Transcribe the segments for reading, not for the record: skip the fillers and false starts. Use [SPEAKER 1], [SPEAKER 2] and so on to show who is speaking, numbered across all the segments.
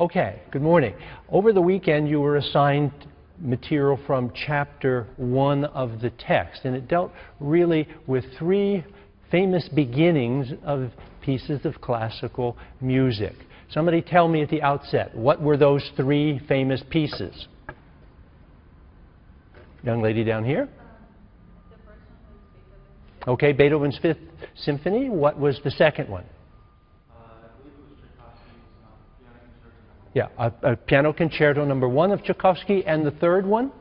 [SPEAKER 1] Okay, good morning. Over the weekend you were assigned material from chapter 1 of the text, and it dealt really with three famous beginnings of pieces of classical music. Somebody tell me at the outset, what were those three famous pieces? Young lady down here?
[SPEAKER 2] The first one was Beethoven.
[SPEAKER 1] Okay, Beethoven's Fifth Symphony. What was the second one? Yeah, a piano concerto number 1 of Tchaikovsky, and the third one?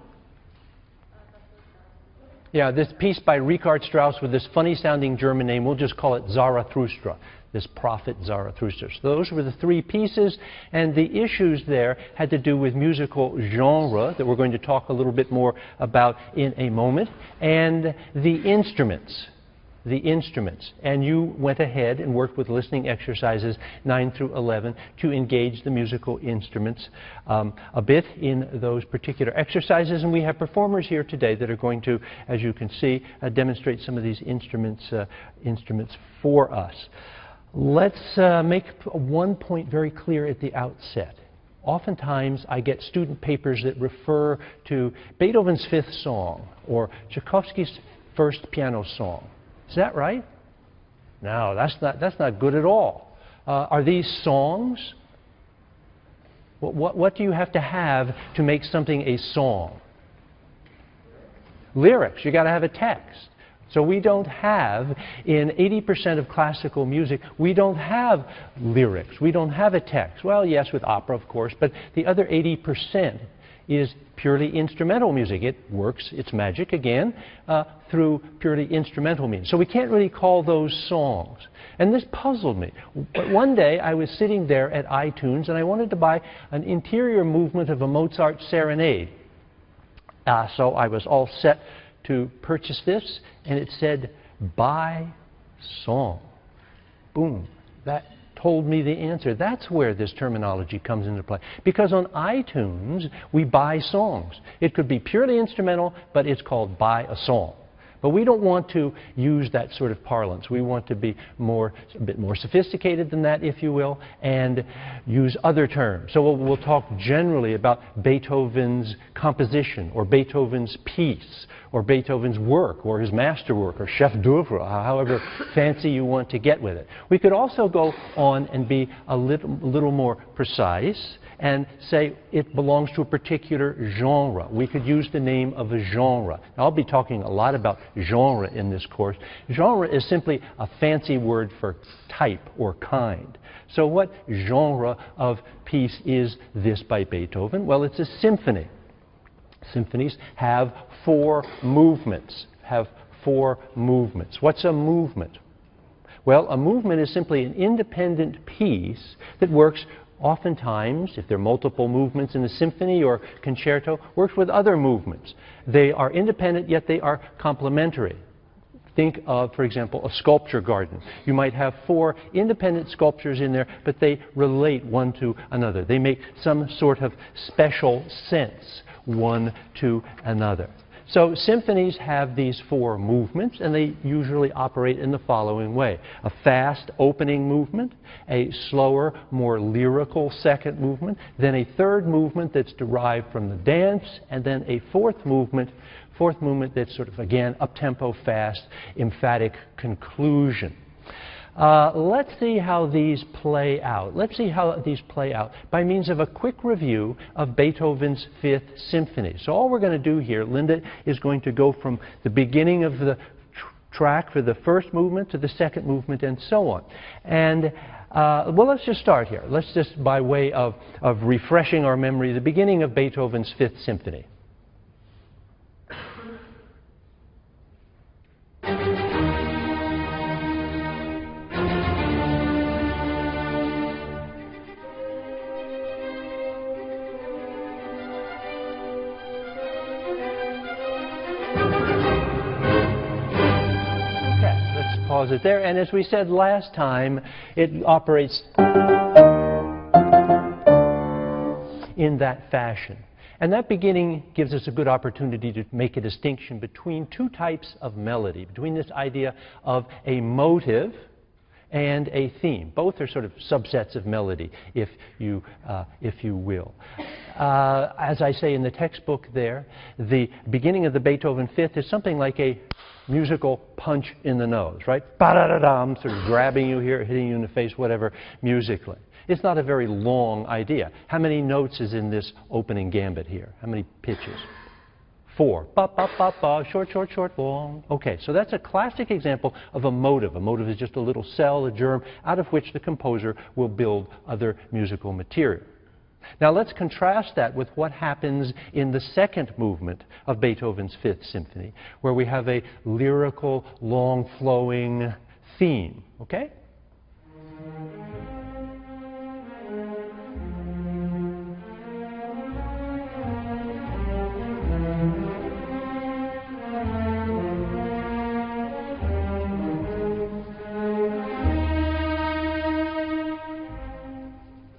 [SPEAKER 1] Yeah, this piece by Richard Strauss with this funny-sounding German name. We'll just call it Zarathustra, this prophet Zarathustra. So those were the three pieces, and the issues there had to do with musical genre that we're going to talk a little bit more about in a moment, and the instruments. And you went ahead and worked with listening exercises 9 through 11 to engage the musical instruments a bit in those particular exercises. And we have performers here today that are going to, as you can see, demonstrate some of these instruments for us. Let's make one point very clear at the outset. Oftentimes I get student papers that refer to Beethoven's Fifth Song or Tchaikovsky's First Piano Song. Is that right? No, that's not good at all. Are these songs? What do you have to make something a song? Lyrics. You got to have a text. So we don't have, in 80% of classical music, we don't have lyrics. We don't have a text. Well, yes, with opera, of course, but the other 80% is purely instrumental music. It works its magic again through purely instrumental means. So we can't really call those songs. And this puzzled me. But one day I was sitting there at iTunes and I wanted to buy an interior movement of a Mozart serenade. So I was all set to purchase this, and it said, buy song. Boom. That told me the answer. That's where this terminology comes into play. Because on iTunes, we buy songs. It could be purely instrumental, but it's called buy a song. But we don't want to use that sort of parlance. We want to be a bit more sophisticated than that, if you will, and use other terms. So we'll talk generally about Beethoven's composition, or Beethoven's piece, or Beethoven's work, or his masterwork, or chef d'oeuvre, however fancy you want to get with it. We could also go on and be a little more precise and say it belongs to a particular genre. We could use the name of a genre. Now, I'll be talking a lot about genre in this course. Genre is simply a fancy word for type or kind. So what genre of piece is this by Beethoven? Well, it's a symphony. Symphonies have 4 movements. What's a movement? Well, a movement is simply an independent piece that works oftentimes, if there are multiple movements in a symphony or concerto, works with other movements. They are independent, yet they are complementary. Think of, for example, a sculpture garden. You might have 4 independent sculptures in there, but they relate one to another. They make some sort of special sense one to another. So symphonies have these 4 movements, and they usually operate in the following way. A fast opening movement, a slower, more lyrical second movement, then a third movement that's derived from the dance, and then a fourth movement that's sort of, again, up-tempo, fast, emphatic conclusion. Let's see how these play out. By means of a quick review of Beethoven's Fifth Symphony. So all we're going to do here, Linda is going to go from the beginning of the track for the first movement to the second movement and so on. And well, let's just start here. Let's just, by way of refreshing our memory, the beginning of Beethoven's Fifth Symphony. Pause it there, and as we said last time, it operates in that fashion. And that beginning gives us a good opportunity to make a distinction between 2 types of melody, between this idea of a motive and a theme. Both are sort of subsets of melody, if you will. As I say in the textbook there, the beginning of the Beethoven Fifth is something like a musical punch in the nose, right? Ba-da-da-dum, sort of grabbing you here, hitting you in the face, whatever, musically. It's not a very long idea. How many notes is in this opening gambit here? How many pitches? 4. Ba, ba, ba, ba, short, short, short, long. Okay, so that's a classic example of a motive. A motive is just a little cell, a germ, out of which the composer will build other musical material. Now let's contrast that with what happens in the second movement of Beethoven's Fifth Symphony, where we have a lyrical, long-flowing theme. Okay?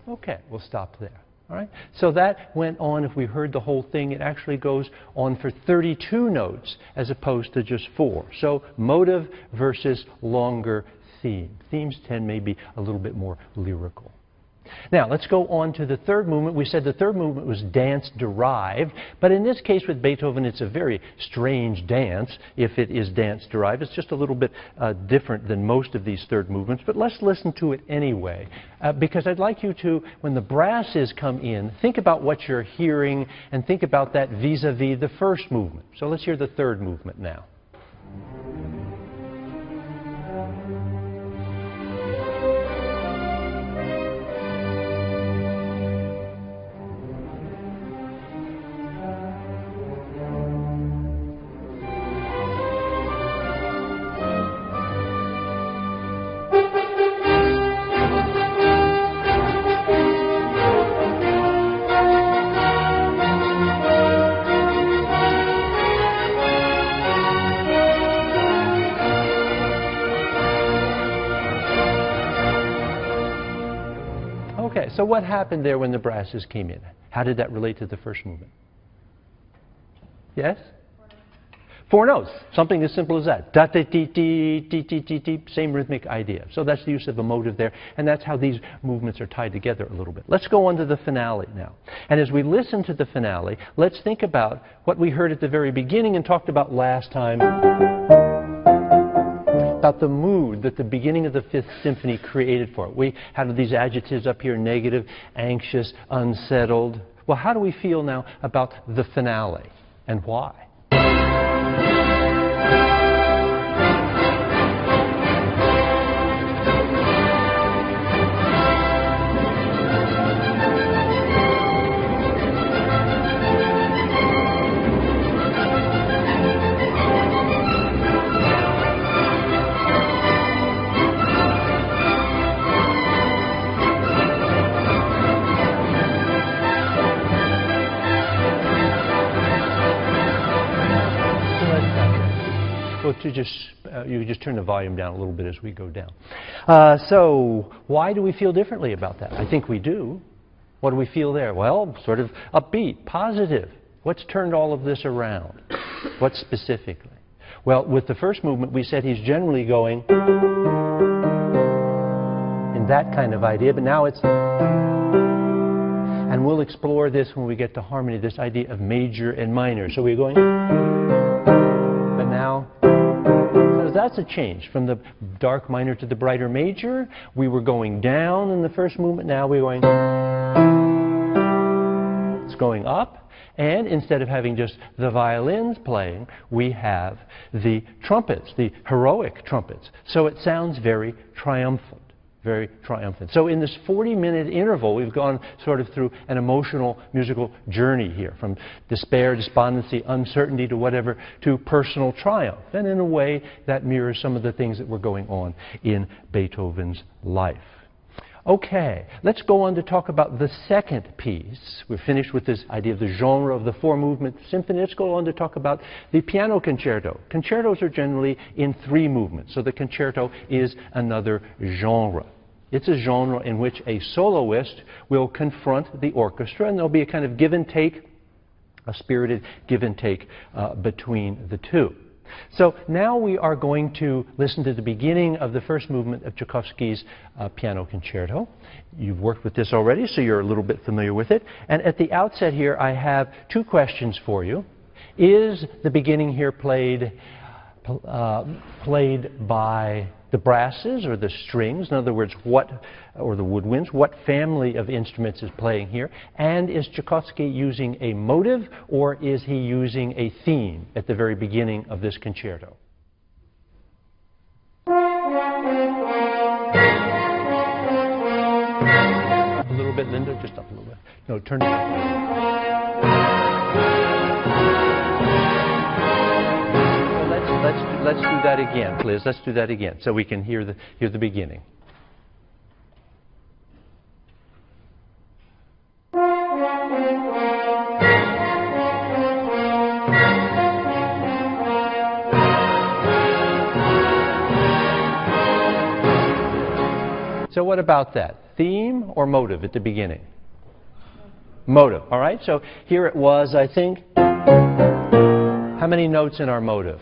[SPEAKER 1] Okay, we'll stop there. All right? So that went on. If we heard the whole thing, it actually goes on for 32 notes as opposed to just 4. So motive versus longer theme. Themes tend maybe a little bit more lyrical. Now, let's go on to the third movement. We said the third movement was dance-derived, but in this case with Beethoven, it's a very strange dance if it is dance-derived. It's just a little bit different than most of these third movements, but let's listen to it anyway, because I'd like you to, when the brasses come in, think about what you're hearing and think about that vis-a-vis the first movement. So let's hear the third movement now. Okay, so what happened there when the brasses came in? How did that relate to the first movement? Yes? 4 notes. Something as simple as that. Da, da, dee, dee, dee, dee, dee, dee. Same rhythmic idea. So that's the use of a motive there, and that's how these movements are tied together a little bit. Let's go on to the finale now. And as we listen to the finale, let's think about what we heard at the very beginning and talked about last time, about the mood that the beginning of the Fifth Symphony created for it. We had these adjectives up here: negative, anxious, unsettled. Well, how do we feel now about the finale, and why? You just turn the volume down a little bit as we go down. So why do we feel differently about that? I think we do. What do we feel there? Well, sort of upbeat, positive. What's turned all of this around? What specifically? Well, with the first movement, we said he's generally going in that kind of idea, but now it's... And we'll explore this when we get to harmony, this idea of major and minor. So we're going... But now... That's a change from the dark minor to the brighter major. We were going down in the first movement. Now we're going... It's going up. And instead of having just the violins playing, we have the trumpets, the heroic trumpets. So it sounds very triumphant. Very triumphant. So in this 40-minute interval, we've gone sort of through an emotional musical journey here, from despair, despondency, uncertainty to whatever, to personal triumph. And in a way, that mirrors some of the things that were going on in Beethoven's life. Okay, let's go on to talk about the second piece. We're finished with this idea of the genre of the 4-movement symphony. Let's go on to talk about the piano concerto. Concertos are generally in 3 movements, so the concerto is another genre. It's a genre in which a soloist will confront the orchestra, and there'll be a kind of give and take, a spirited give and take between the two. So now we are going to listen to the beginning of the first movement of Tchaikovsky's piano concerto. You've worked with this already, so you're a little bit familiar with it. And at the outset here, I have two questions for you. Is the beginning here played by the brasses or the strings? In other words, or the woodwinds, what family of instruments is playing here? And is Tchaikovsky using a motive, or is he using a theme at the very beginning of this concerto? Up a little bit, Linda, just up a little bit. No, turn it up. Let's do that again, please. Let's do that again so we can hear the beginning. So what about that? Theme or motive at the beginning? Motive. All right, so here it was, I think. How many notes in our motive?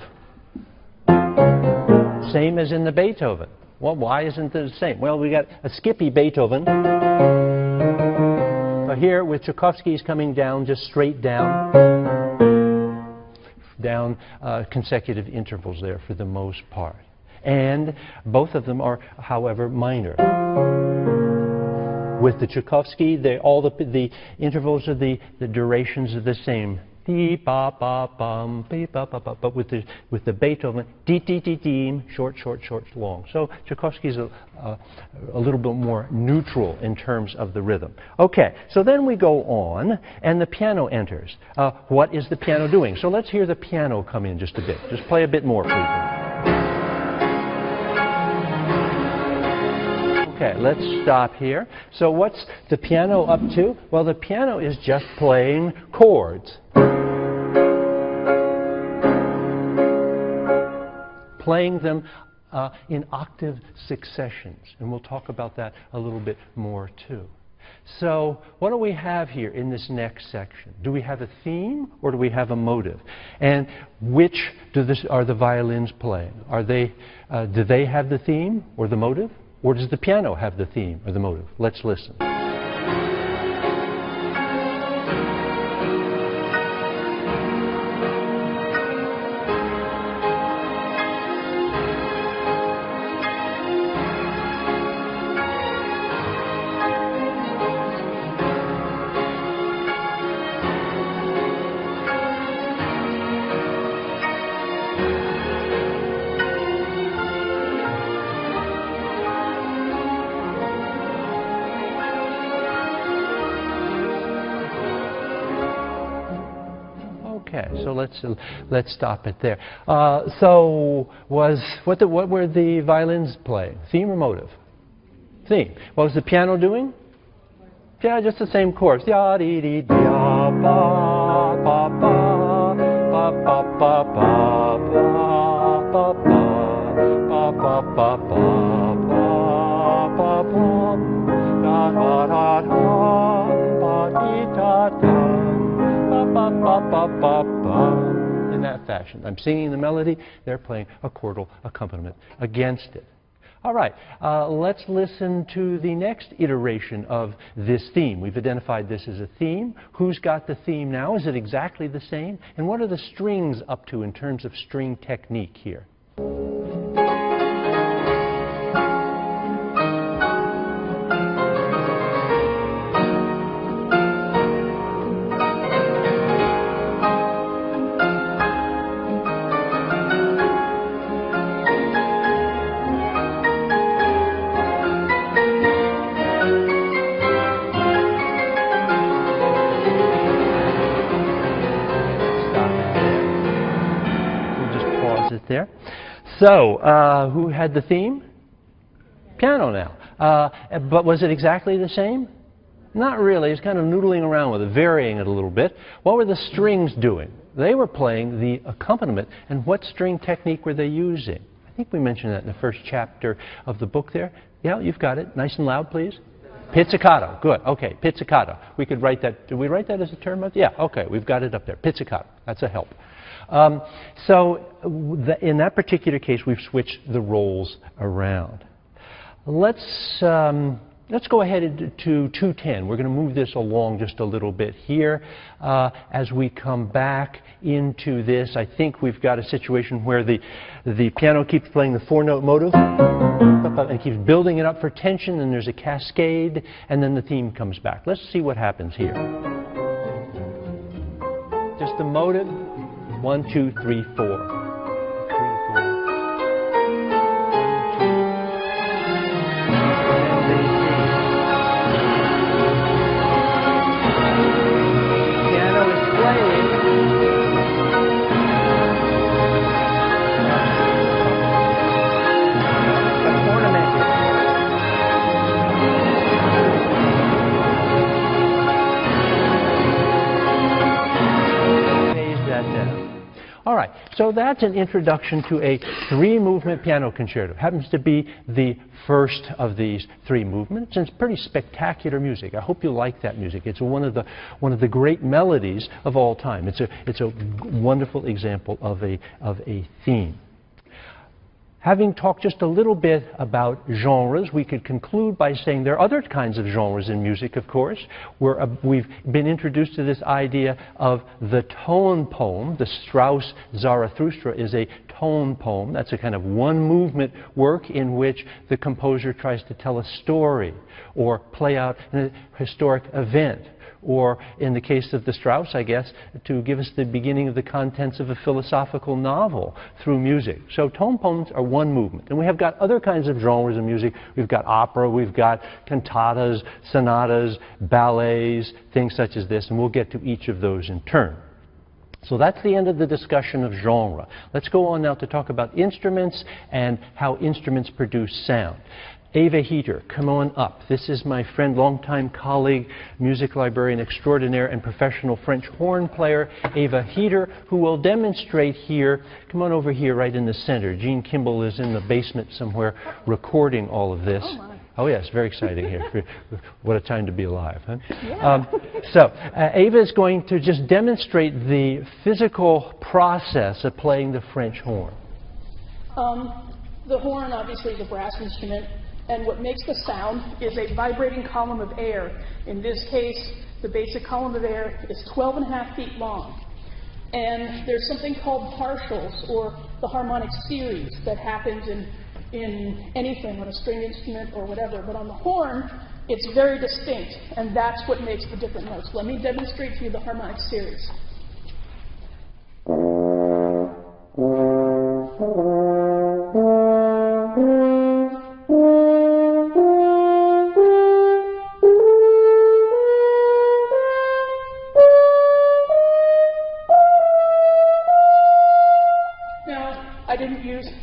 [SPEAKER 1] Same as in the Beethoven. Well, why isn't it the same? Well, we got a skippy Beethoven. But here with Tchaikovsky, he's coming down, just straight down. Down consecutive intervals there for the most part. And both of them are, however, minor. With the Tchaikovsky, all the intervals of the durations are the same. But with the Beethoven, short, long. So Tchaikovsky's a little bit more neutral in terms of the rhythm. Okay, so then we go on, and the piano enters. What is the piano doing? So let's hear the piano come in just a bit. Just play a bit more, please. Okay, let's stop here. So what's the piano up to? Well, the piano is just playing chords. Playing them in octave successions. And we'll talk about that a little bit more too. So what do we have here in this next section? Do we have a theme or do we have a motive? And which are the violins playing? Do they have the theme or the motive? Or does the piano have the theme or the motive? Let's listen. Okay, so let's stop it there. So what were the violins playing? Theme or motive? Theme. What was the piano doing? Yeah, just the same chords. Ya dee dee da ba ba ba ba ba ba ba ba ba ba ba ba ba da da da da ba dee da da. In that fashion. I'm singing the melody, they're playing a chordal accompaniment against it. All right, let's listen to the next iteration of this theme. We've identified this as a theme. Who's got the theme now? Is it exactly the same? And what are the strings up to in terms of string technique here? There. So, who had the theme? Piano now. But was it exactly the same? Not really. It's kind of noodling around with it, varying it a little bit. What were the strings doing? They were playing the accompaniment. And what string technique were they using? I think we mentioned that in the first chapter of the book there. Yeah, you've got it. Nice and loud, please. Pizzicato. Good. Okay, pizzicato. We could write that. Did we write that as a term? Yeah, okay. We've got it up there. Pizzicato. That's a help. In that particular case, we've switched the roles around. Let's go ahead to 210. We're going to move this along just a little bit here. As we come back into this, I think we've got a situation where the piano keeps playing the 4-note motive and keeps building it up for tension, and there's a cascade, and then the theme comes back. Let's see what happens here. Just the motive. 1, 2, 3, 4. All right, so that's an introduction to a 3-movement piano concerto. Happens to be the first of these 3 movements, and it's pretty spectacular music. I hope you like that music. It's one of the great melodies of all time. It's a wonderful example of a theme. Having talked just a little bit about genres, we could conclude by saying there are other kinds of genres in music, of course. We've been introduced to this idea of the tone poem. The Strauss Zarathustra is a tone poem. That's a kind of one-movement work in which the composer tries to tell a story or play out a historic event. Or, in the case of the Strauss, I guess, to give us the beginning of the contents of a philosophical novel through music. So tone poems are one movement. And we have got other kinds of genres of music. We've got opera, we've got cantatas, sonatas, ballets, things such as this, and we'll get to each of those in turn. So that's the end of the discussion of genre. Let's go on now to talk about instruments and how instruments produce sound. Eva Heater, come on up. This is my friend, longtime colleague, music librarian extraordinaire and professional French horn player, Eva Heater, who will demonstrate here. Come on over here right in the center. Gene Kimball is in the basement somewhere recording all of this. Oh yes, very exciting here. What a time to be alive, huh? Yeah. Eva is going to just demonstrate the physical process of playing the French horn.
[SPEAKER 3] The horn obviously is a brass instrument. And what makes the sound is a vibrating column of air. In this case, the basic column of air is 12.5 feet long. And there's something called partials, or the harmonic series, that happens in anything, on a string instrument or whatever. But on the horn, it's very distinct, and that's what makes the different notes. Let me demonstrate to you the harmonic series.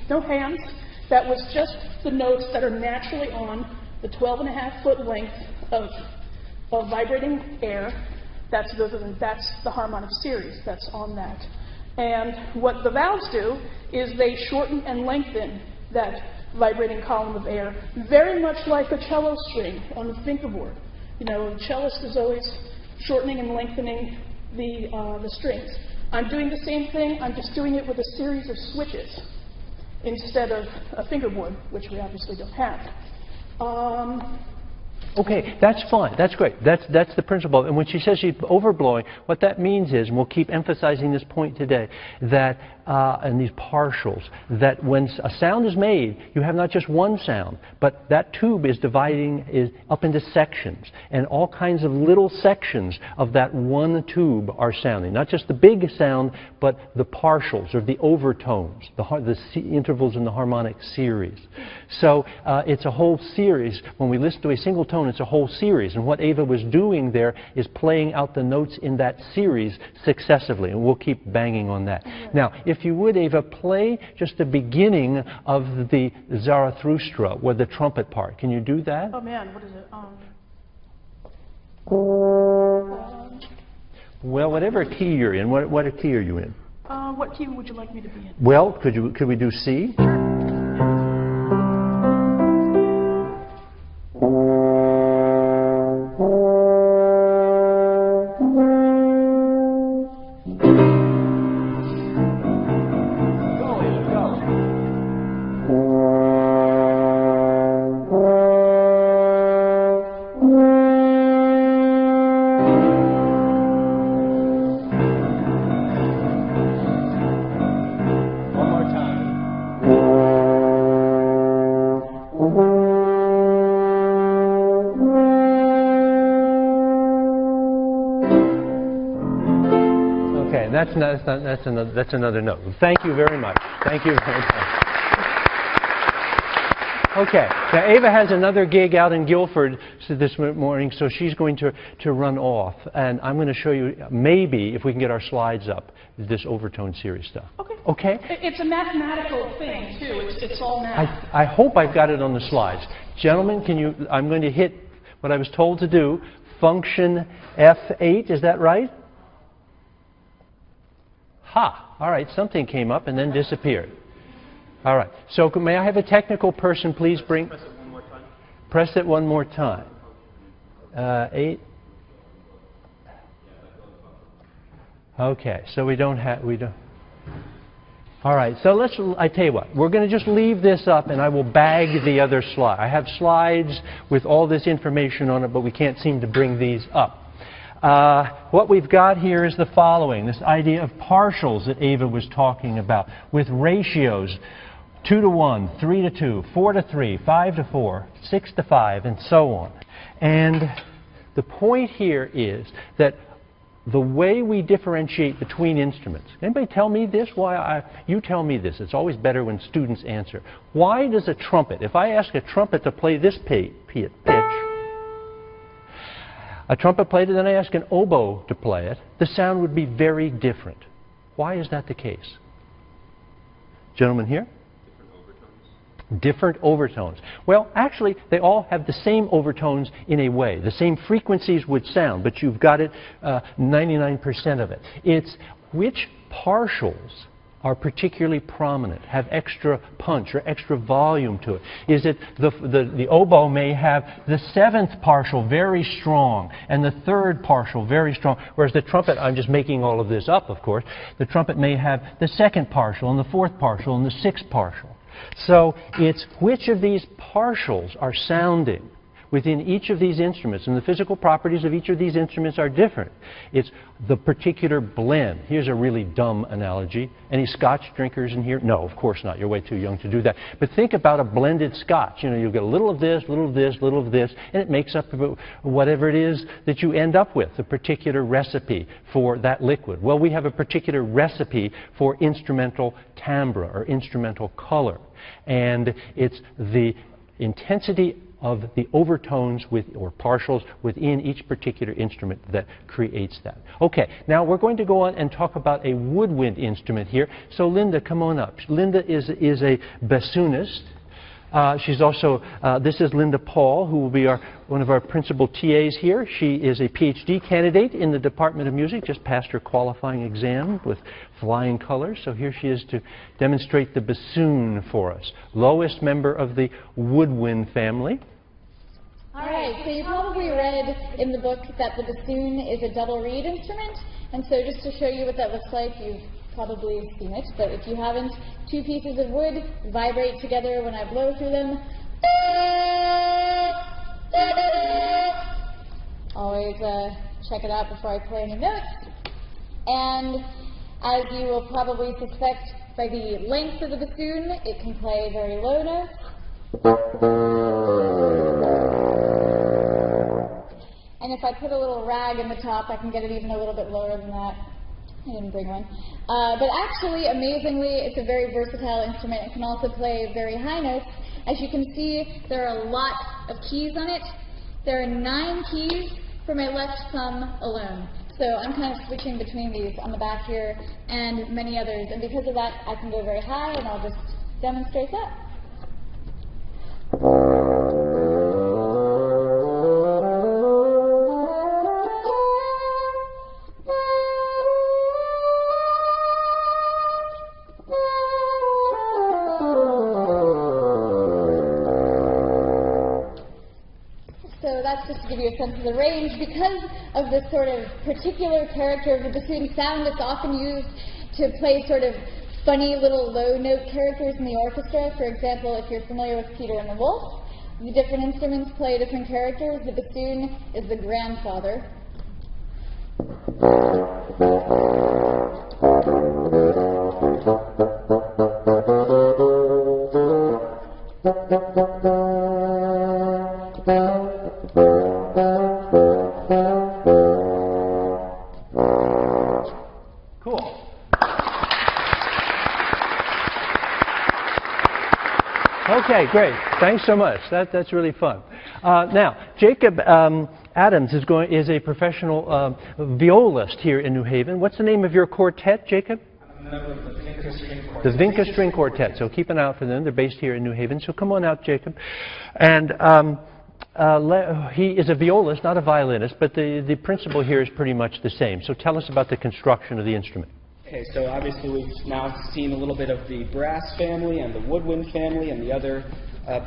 [SPEAKER 3] No hands. That was just the notes that are naturally on the 12.5 foot length of vibrating air. That's the harmonic series that's on that. And what the valves do is they shorten and lengthen that vibrating column of air, very much like a cello string on the fingerboard. You know, the cellist is always shortening and lengthening the strings. I'm doing the same thing. I'm just doing it with a series of switches instead of a fingerboard, which we obviously don't have.
[SPEAKER 1] Okay, that's fine. That's great. That's the principle. And when she says she's overblowing, what that means is, and we'll keep emphasizing this point today, that and these partials, that when a sound is made, you have not just one sound, but that tube is dividing up into sections, and all kinds of little sections of that one tube are sounding. Not just the big sound, but the partials, or the overtones, the intervals in the harmonic series. So it's a whole series. When we listen to a single tone, it's a whole series. And what Eva was doing there is playing out the notes in that series successively. And we'll keep banging on that. Now, if you would, Eva, play just the beginning of the Zarathustra, with the trumpet part. Can you do that?
[SPEAKER 3] Oh, man, what is it?
[SPEAKER 1] Well, whatever key you're in. What key are you in?
[SPEAKER 3] What key would you like me to be in?
[SPEAKER 1] Well, could we do C? that's another note. Thank you very much. Thank you very much. Okay, now Ava has another gig out in Guilford this morning, so she's going to run off. And I'm going to show you, maybe, if we can get our slides up, this overtone series stuff.
[SPEAKER 3] Okay.
[SPEAKER 1] Okay?
[SPEAKER 3] It's a mathematical thing, too. It's all math.
[SPEAKER 1] I hope I've got it on the slides. Gentlemen, I'm going to hit what I was told to do, function F8, is that right? Ha! All right, something came up and then disappeared. All right, so may I have a technical person please bring... Press it one more time. Press it one more time. 8. Okay, so we don't... All right, so I tell you what, we're going to just leave this up and I will bag the other slide. I have slides with all this information on it, but we can't seem to bring these up. What we've got here is the following, this idea of partials that Ava was talking about, with ratios 2 to 1, 3 to 2, 4 to 3, 5 to 4, 6 to 5, and so on. And the point here is that the way we differentiate between instruments. Anybody tell me this? You tell me this. It's always better when students answer. Why does a trumpet, if I ask a trumpet to play this pitch, a trumpet player, then I ask an oboe to play it, the sound would be very different. Why is that the case? Gentlemen here? Different overtones. Well, actually, they all have the same overtones in a way. The same frequencies would sound, but you've got it 99% of it. It's which partials are particularly prominent, have extra punch or extra volume to it. Is it the oboe may have the 7th partial very strong and the 3rd partial very strong, whereas the trumpet, I'm just making all of this up, of course, the trumpet may have the 2nd partial and the 4th partial and the 6th partial. So it's which of these partials are sounding within each of these instruments, and the physical properties of each of these instruments are different. It's the particular blend. Here's a really dumb analogy. Any scotch drinkers in here? No, of course not. You're way too young to do that. But think about a blended scotch. You know, you'll get a little of this, little of this, little of this, and it makes up whatever it is that you end up with, a particular recipe for that liquid. Well, we have a particular recipe for instrumental timbre or instrumental color. And it's the intensity of the overtones or partials within each particular instrument that creates that. Okay, now we're going to go on and talk about a woodwind instrument here. So Linda, come on up. Linda is a bassoonist. She's also, this is Linda Paul, who will be one of our principal TAs here. She is a PhD candidate in the Department of Music, just passed her qualifying exam with flying colors. So here she is to demonstrate the bassoon for us. Lowest member of the woodwind family.
[SPEAKER 4] All right, so you probably read in the book that the bassoon is a double reed instrument. And so just to show you what that looks like, you've probably seen it, but if you haven't, 2 pieces of wood vibrate together when I blow through them. Always check it out before I play any notes. And as you will probably suspect by the length of the bassoon, it can play very low notes. And if I put a little rag in the top, I can get it even a little bit lower than that. I didn't bring one. But actually, amazingly, it's a very versatile instrument. It can also play very high notes. As you can see, there are a lot of keys on it. There are 9 keys for my left thumb alone. So I'm kind of switching between these on the back here and many others. And because of that, I can go very high, and I'll just demonstrate that. Just to give you a sense of the range, because of this sort of particular character of the bassoon sound, it's often used to play sort of funny little low note characters in the orchestra. For example, if you're familiar with Peter and the Wolf, the different instruments play different characters. The bassoon is the grandfather.
[SPEAKER 1] Cool. Okay, great. Thanks so much. That's really fun. Now, Jacob Adams is a professional violist here in New Haven. What's the name of your quartet, Jacob? The Vinca String Quartet. So keep an eye out for them. They're based here in New Haven. So come on out, Jacob. And he is a violist, not a violinist, but the principle here is pretty much the same. So tell us about the construction of the instrument.
[SPEAKER 5] Okay, so obviously we've now seen a little bit of the brass family and the woodwind family, and the other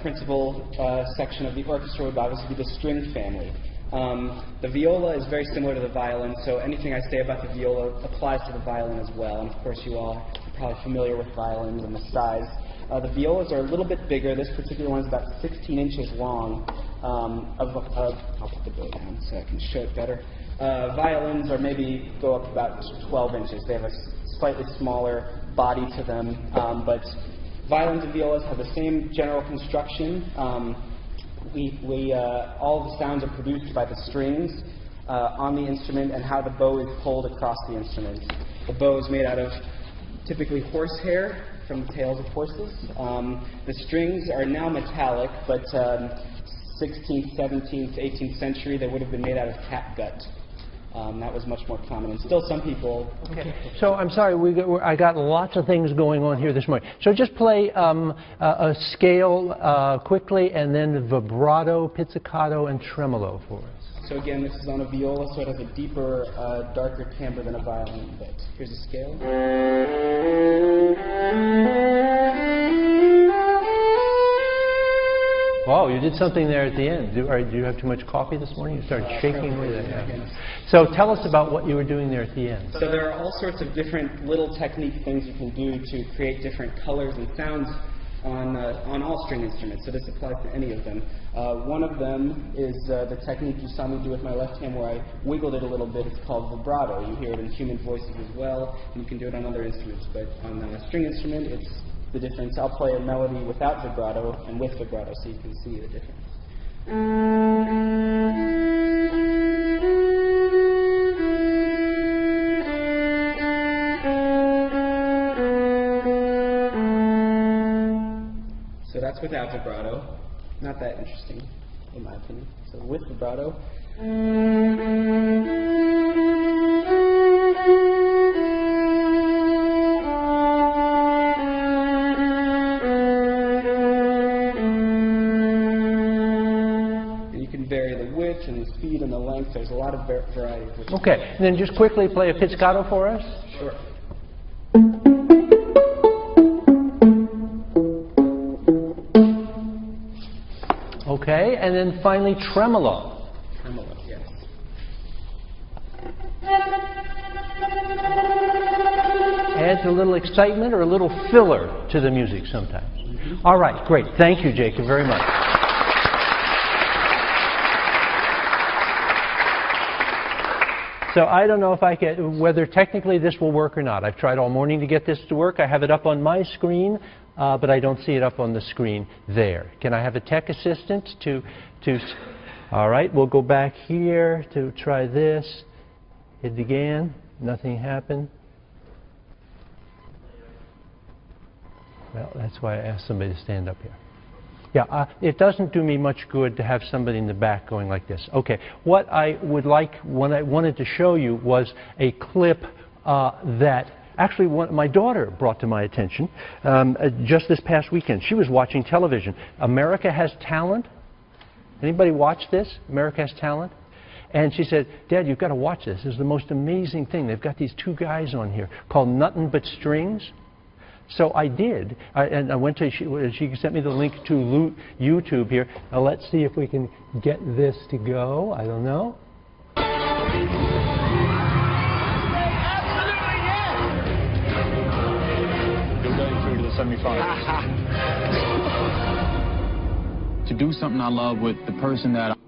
[SPEAKER 5] principal section of the orchestra would obviously be the string family. The viola is very similar to the violin, so anything I say about the viola applies to the violin as well. And of course you all are probably familiar with violins and the size. The violas are a little bit bigger. This particular one is about 16 inches long. I'll put the bow down so I can show it better. Violins are maybe go up about 12 inches. They have a slightly smaller body to them, but violins and violas have the same general construction. All the sounds are produced by the strings on the instrument and how the bow is pulled across the instrument. The bow is made out of typically horsehair from the tails of horses. The strings are now metallic, but 16th, 17th, 18th century they would have been made out of catgut. That was much more common, and still some people.
[SPEAKER 1] Okay. So I'm sorry, I got lots of things going on here this morning. So just play a scale quickly, and then vibrato, pizzicato, and tremolo for us.
[SPEAKER 5] So again, this is on a viola, so it has a deeper, darker timbre than a violin. But here's a scale.
[SPEAKER 1] Wow, you did something there at the end. Do you have too much coffee this morning? You started shaking with it. So tell us about what you were doing there at the end.
[SPEAKER 5] So there are all sorts of different little technique things you can do to create different colors and sounds on all string instruments. So this applies to any of them. One of them is the technique you saw me do with my left hand where I wiggled it a little bit. It's called vibrato. You hear it in human voices as well, and you can do it on other instruments. But on a string instrument, it's the difference. I'll play a melody without vibrato and with vibrato so you can see the difference. So that's without vibrato. Not that interesting, in my opinion. So with vibrato. And the speed and the length, there's a lot of variety.
[SPEAKER 1] Okay, and then just quickly play a pizzicato for us.
[SPEAKER 5] Sure.
[SPEAKER 1] Okay, and then finally tremolo.
[SPEAKER 5] Tremolo, yes.
[SPEAKER 1] Adds a little excitement or a little filler to the music sometimes. All right, great. Thank you, Jacob, very much. So I don't know if whether technically this will work or not. I've tried all morning to get this to work. I have it up on my screen, but I don't see it up on the screen there. Can I have a tech assistant to all right, we'll go back here to try this. It began, nothing happened. Well, that's why I asked somebody to stand up here. Yeah, it doesn't do me much good to have somebody in the back going like this. Okay, what I would like, what I wanted to show you was a clip that actually my daughter brought to my attention just this past weekend. She was watching television. America Has Talent. Anybody watch this? America Has Talent? And she said, Dad, you've got to watch this. This is the most amazing thing. They've got these two guys on here called Nuttin' But Strings. So I did, and I went to, she sent me the link to YouTube here. Now let's see if we can get this to go. I don't know.
[SPEAKER 6] You're going through to the semi-finals. To do something I love with the person that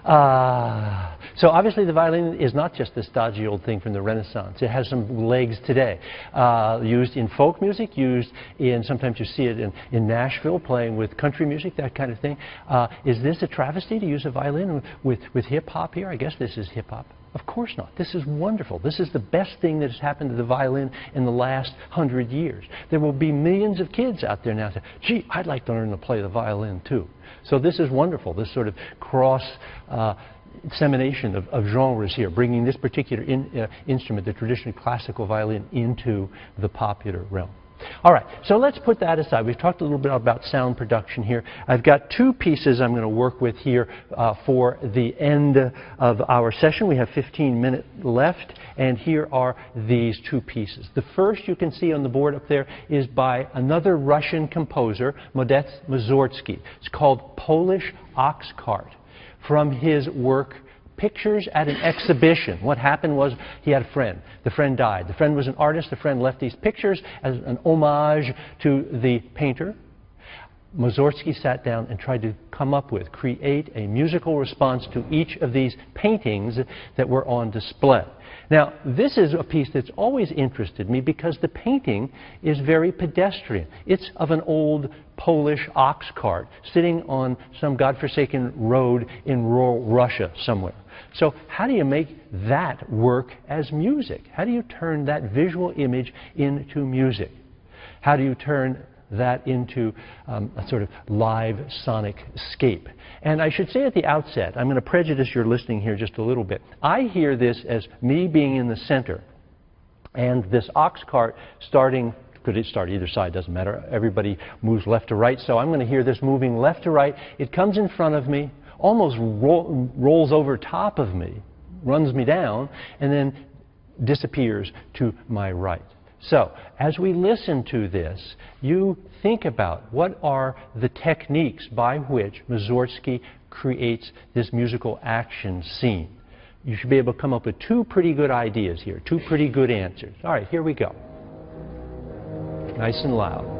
[SPEAKER 1] So obviously the violin is not just this stodgy old thing from the Renaissance. It has some legs today. Used in folk music, used in, sometimes you see it in Nashville playing with country music, that kind of thing. Is this a travesty to use a violin with hip-hop here? I guess this is hip-hop. Of course not. This is wonderful. This is the best thing that has happened to the violin in the last 100 years. There will be millions of kids out there now saying, gee, I'd like to learn to play the violin too. So this is wonderful, this sort of cross dissemination of genres here, bringing this particular instrument, the traditionally classical violin, into the popular realm. All right, so let's put that aside. We've talked a little bit about sound production here. I've got two pieces I'm going to work with here for the end of our session. We have 15 minutes left, and here are these two pieces. The first you can see on the board up there is by another Russian composer, Modest Mussorgsky. It's called Polish Ox Cart, from his work Pictures at an Exhibition. What happened was he had a friend. The friend died. The friend was an artist. The friend left these pictures as an homage to the painter. Mussorgsky sat down and tried to create a musical response to each of these paintings that were on display. Now, this is a piece that's always interested me because the painting is very pedestrian. It's of an old Polish ox cart sitting on some godforsaken road in rural Russia somewhere. So how do you make that work as music? How do you turn that visual image into music? How do you turn that into a sort of live sonic scape? And I should say at the outset, I'm going to prejudice your listening here just a little bit. I hear this as me being in the center and this ox cart starting. Could it start either side? Doesn't matter. Everybody moves left to right. So I'm going to hear this moving left to right. It comes in front of me, almost rolls over top of me, runs me down, and then disappears to my right. So, as we listen to this, you think about what are the techniques by which Mussorgsky creates this musical action scene. You should be able to come up with two pretty good ideas here, two pretty good answers. All right, here we go. Nice and loud.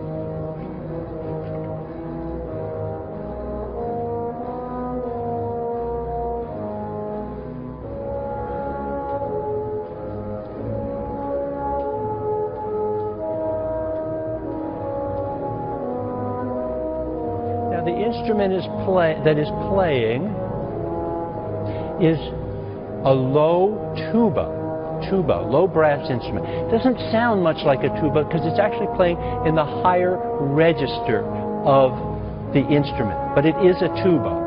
[SPEAKER 1] The instrument that is playing is a low tuba, low brass instrument. It doesn't sound much like a tuba because it's actually playing in the higher register of the instrument, but it is a tuba.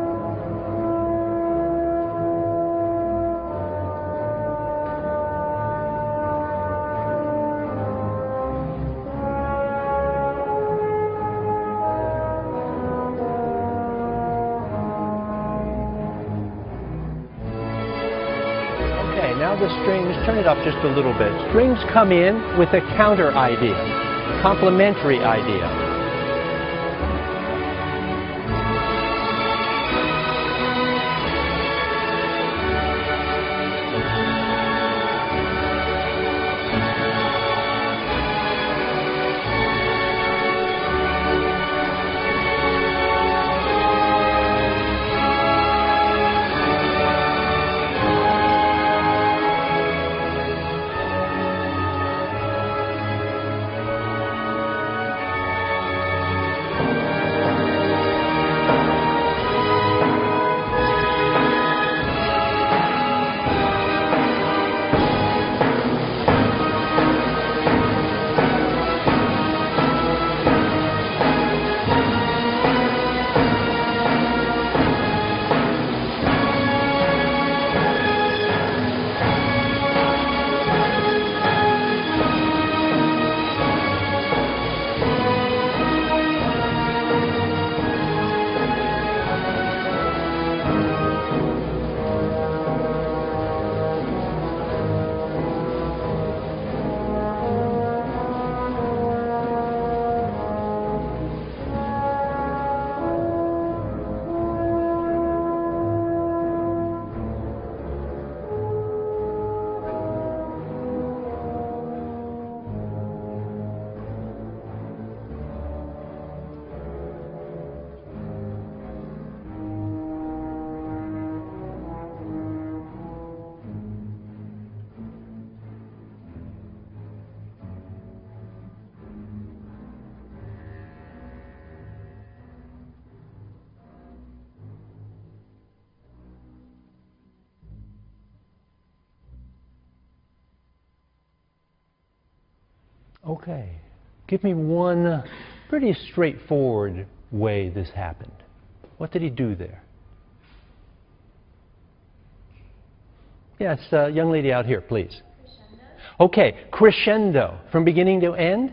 [SPEAKER 1] Now the strings, turn it up just a little bit. Strings come in with a counter idea, complementary idea. Okay. Give me one pretty straightforward way this happened. What did he do there? Yes, young lady out here, please.
[SPEAKER 2] Crescendo.
[SPEAKER 1] Okay, crescendo. From beginning to end?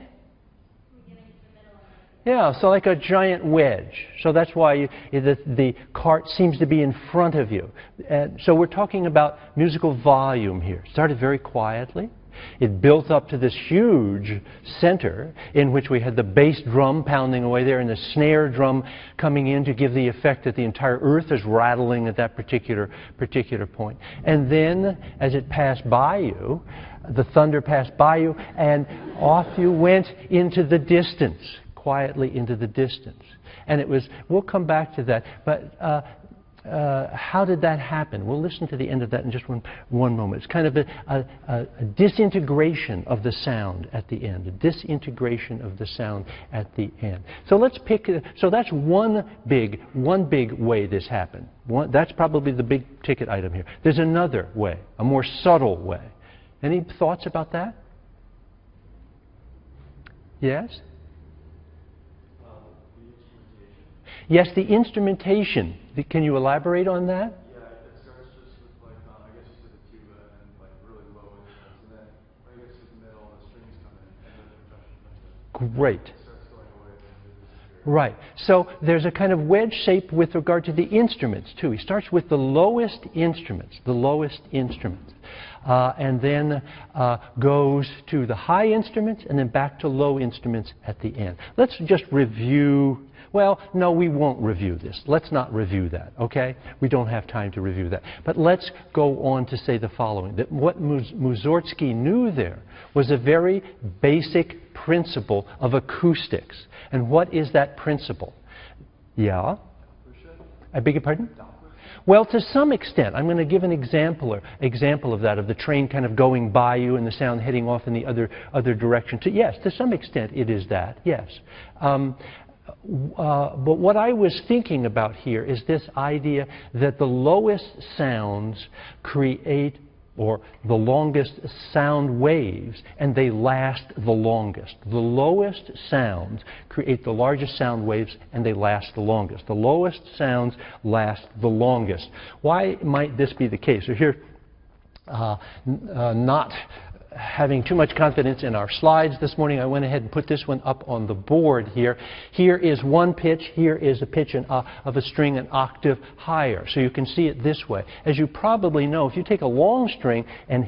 [SPEAKER 2] Beginning to the middle of it.
[SPEAKER 1] Yeah, so like a giant wedge. So that's why the cart seems to be in front of you. So we're talking about musical volume here. It started very quietly. It built up to this huge center in which we had the bass drum pounding away there and the snare drum coming in to give the effect that the entire earth is rattling at that particular point. And then, as it passed by you, the thunder passed by you, and off you went into the distance, quietly into the distance. And it was, we'll come back to that, but how did that happen? We'll listen to the end of that in just one moment. It's kind of a disintegration of the sound at the end, a disintegration of the sound at the end. So let's pick, so that's one big way this happened. That's probably the big ticket item here. There's another way, a more subtle way. Any thoughts about that? Yes? Yes, the instrumentation. Can you elaborate on that?
[SPEAKER 7] Yeah, it starts just with like, I guess you said the tuba and like really low instruments, and then when it gets to the middle, the strings come in, and then the percussion comes in.
[SPEAKER 1] Great.
[SPEAKER 7] It starts going away, and then it disappears.
[SPEAKER 1] Right. So there's a kind of wedge shape with regard to the instruments, too. He starts with the lowest instruments, and then goes to the high instruments, and then back to low instruments at the end. Let's just review. Well, no, we won't review this. Let's not review that, okay? We don't have time to review that. But let's go on to say the following, that what Mussorgsky knew there was a very basic principle of acoustics. And what is that principle? Yeah? I beg your pardon? Well, to some extent. I'm going to give an example of that, of the train kind of going by you and the sound heading off in the other direction. Yes, to some extent it is that, yes. But what I was thinking about here is this idea that the lowest sounds create, or the longest sound waves, and they last the longest. The lowest sounds create the largest sound waves, and they last the longest. The lowest sounds last the longest. Why might this be the case? So here, not having too much confidence in our slides this morning, I went ahead and put this one up on the board here. Here is one pitch. Here is a pitch of a string an octave higher. So you can see it this way. As you probably know, if you take a long string and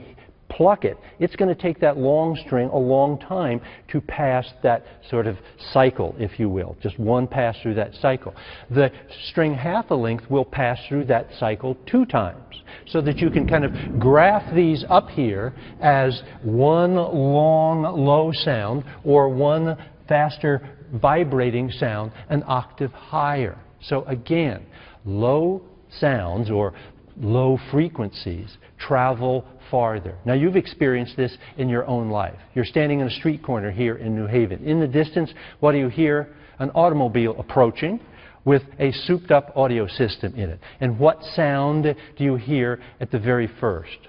[SPEAKER 1] pluck it, it's going to take that long string a long time to pass that sort of cycle, if you will. Just one pass through that cycle. The string half a length will pass through that cycle 2 times, so that you can kind of graph these up here as one long low sound or one faster vibrating sound an octave higher. So again, low sounds or low frequencies travel farther. Now you've experienced this in your own life. You're standing in a street corner here in New Haven. In the distance, what do you hear? An automobile approaching with a souped up audio system in it. And what sound do you hear at the very first?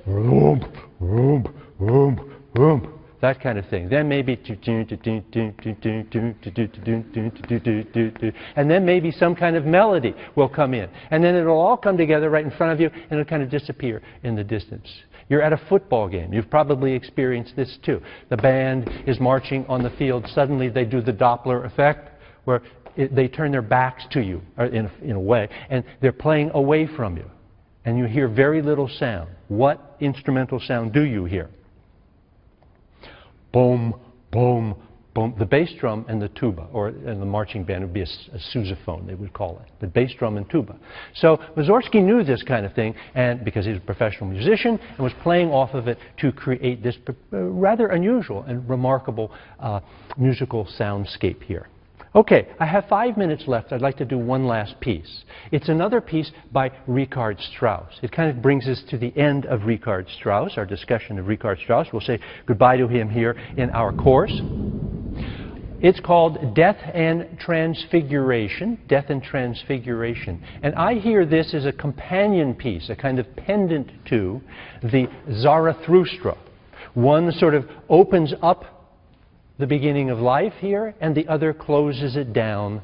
[SPEAKER 1] Vroom, vroom, vroom, vroom. That kind of thing. Then maybe, and then maybe some kind of melody will come in. And then it'll all come together right in front of you, and it'll kind of disappear in the distance. You're at a football game. You've probably experienced this too. The band is marching on the field. Suddenly they do the Doppler effect, where they turn their backs to you, or in a way, and they're playing away from you. And you hear very little sound. What instrumental sound do you hear? Boom, boom, boom. The bass drum and the tuba, or in the marching band would be a sousaphone, they would call it. The bass drum and tuba. So Mussorgsky knew this kind of thing, and because he was a professional musician, and was playing off of it to create this rather unusual and remarkable musical soundscape here. Okay, I have 5 minutes left. I'd like to do one last piece. It's another piece by Richard Strauss. It kind of brings us to the end of Richard Strauss, our discussion of Richard Strauss. We'll say goodbye to him here in our course. It's called Death and Transfiguration. Death and Transfiguration. And I hear this as a companion piece, a kind of pendant to the Zarathustra, One sort of opens up the beginning of life here, and the other closes it down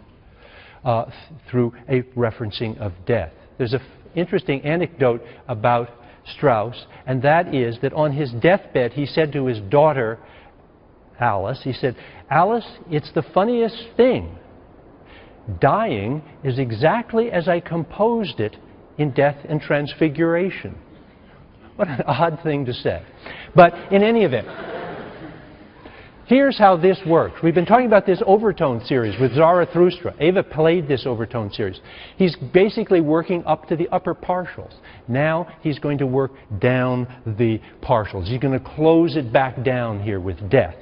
[SPEAKER 1] through a referencing of death. There's an interesting anecdote about Strauss, and that is that on his deathbed he said to his daughter, Alice, he said, "Alice, it's the funniest thing. Dying is exactly as I composed it in Death and Transfiguration." What an odd thing to say. But in any event, here's how this works. We've been talking about this overtone series with Zarathustra. Eva played this overtone series. He's basically working up to the upper partials. Now he's going to work down the partials. He's going to close it back down here with death.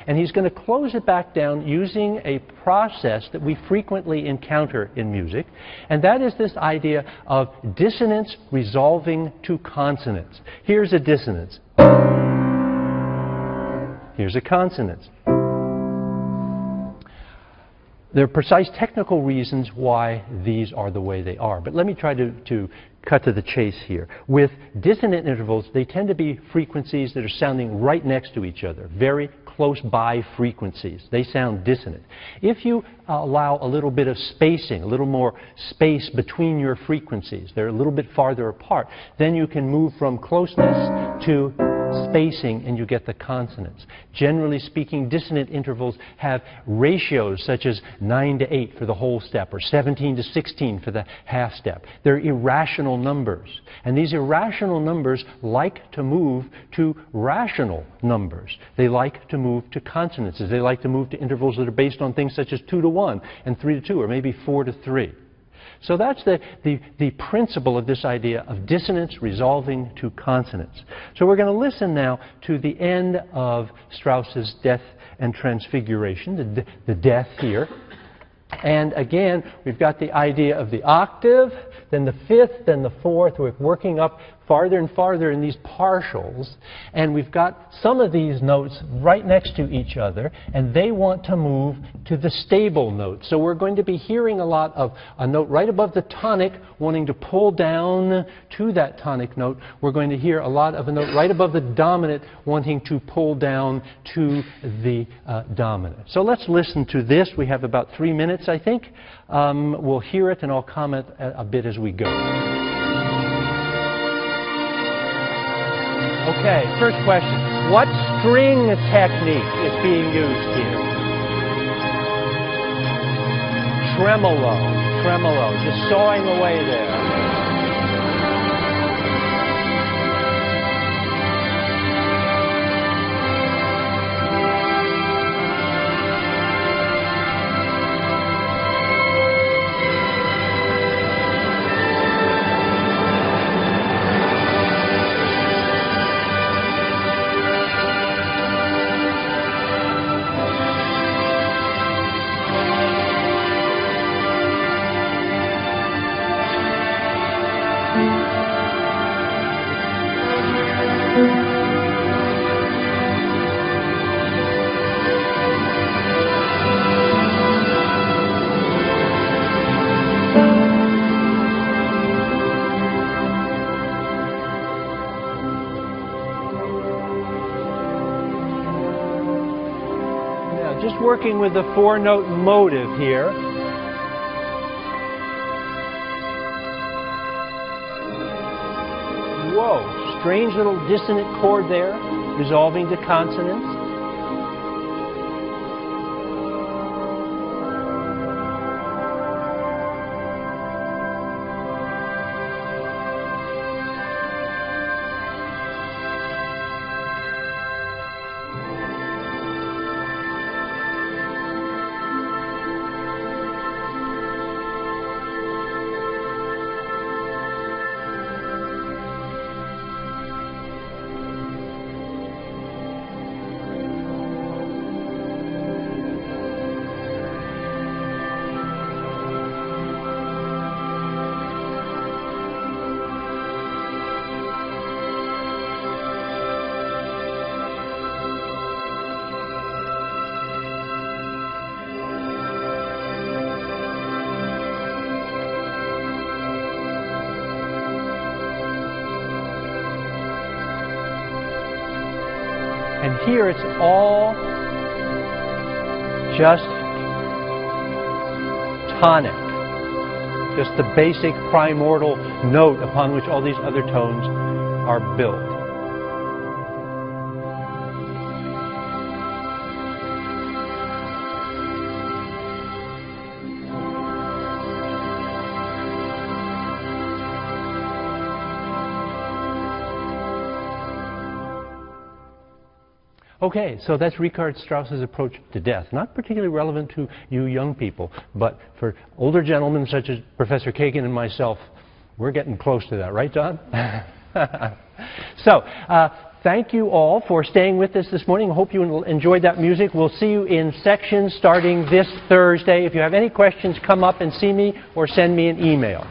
[SPEAKER 1] And he's going to close it back down using a process that we frequently encounter in music, and that is this idea of dissonance resolving to consonance. Here's a dissonance. Here's a consonance. There are precise technical reasons why these are the way they are, but let me try to cut to the chase here. With dissonant intervals, they tend to be frequencies that are sounding right next to each other, very close by frequencies. They sound dissonant. If you allow a little bit of spacing, a little more space between your frequencies, they're a little bit farther apart, then you can move from closeness to spacing and you get the consonants. Generally speaking, dissonant intervals have ratios such as 9-8 for the whole step or 17-16 for the half step. They're irrational numbers. And these irrational numbers like to move to rational numbers. They like to move to consonances. They like to move to intervals that are based on things such as 2-1 and 3-2 or maybe 4-3. So that's the principle of this idea of dissonance resolving to consonance. So we're going to listen now to the end of Strauss's Death and Transfiguration, the death here. And again, we've got the idea of the octave, then the fifth, then the fourth. We're working up farther and farther in these partials. And we've got some of these notes right next to each other, and they want to move to the stable note. So we're going to be hearing a lot of a note right above the tonic wanting to pull down to that tonic note. We're going to hear a lot of a note right above the dominant wanting to pull down to the dominant. So let's listen to this. We have about 3 minutes, I think. We'll hear it, and I'll comment a bit as we go. Okay, first question. What string technique is being used here? Tremolo. Tremolo. Just sawing away there. Just working with the four-note motive here. Whoa, strange little dissonant chord there, resolving to consonants. And here it's all just tonic. Just the basic primordial note upon which all these other tones are built. Okay, so that's Richard Strauss's approach to death. Not particularly relevant to you young people, but for older gentlemen such as Professor Kagan and myself, we're getting close to that, right, John? So, thank you all for staying with us this morning. I hope you enjoyed that music. We'll see you in sections starting this Thursday. If you have any questions, come up and see me or send me an email.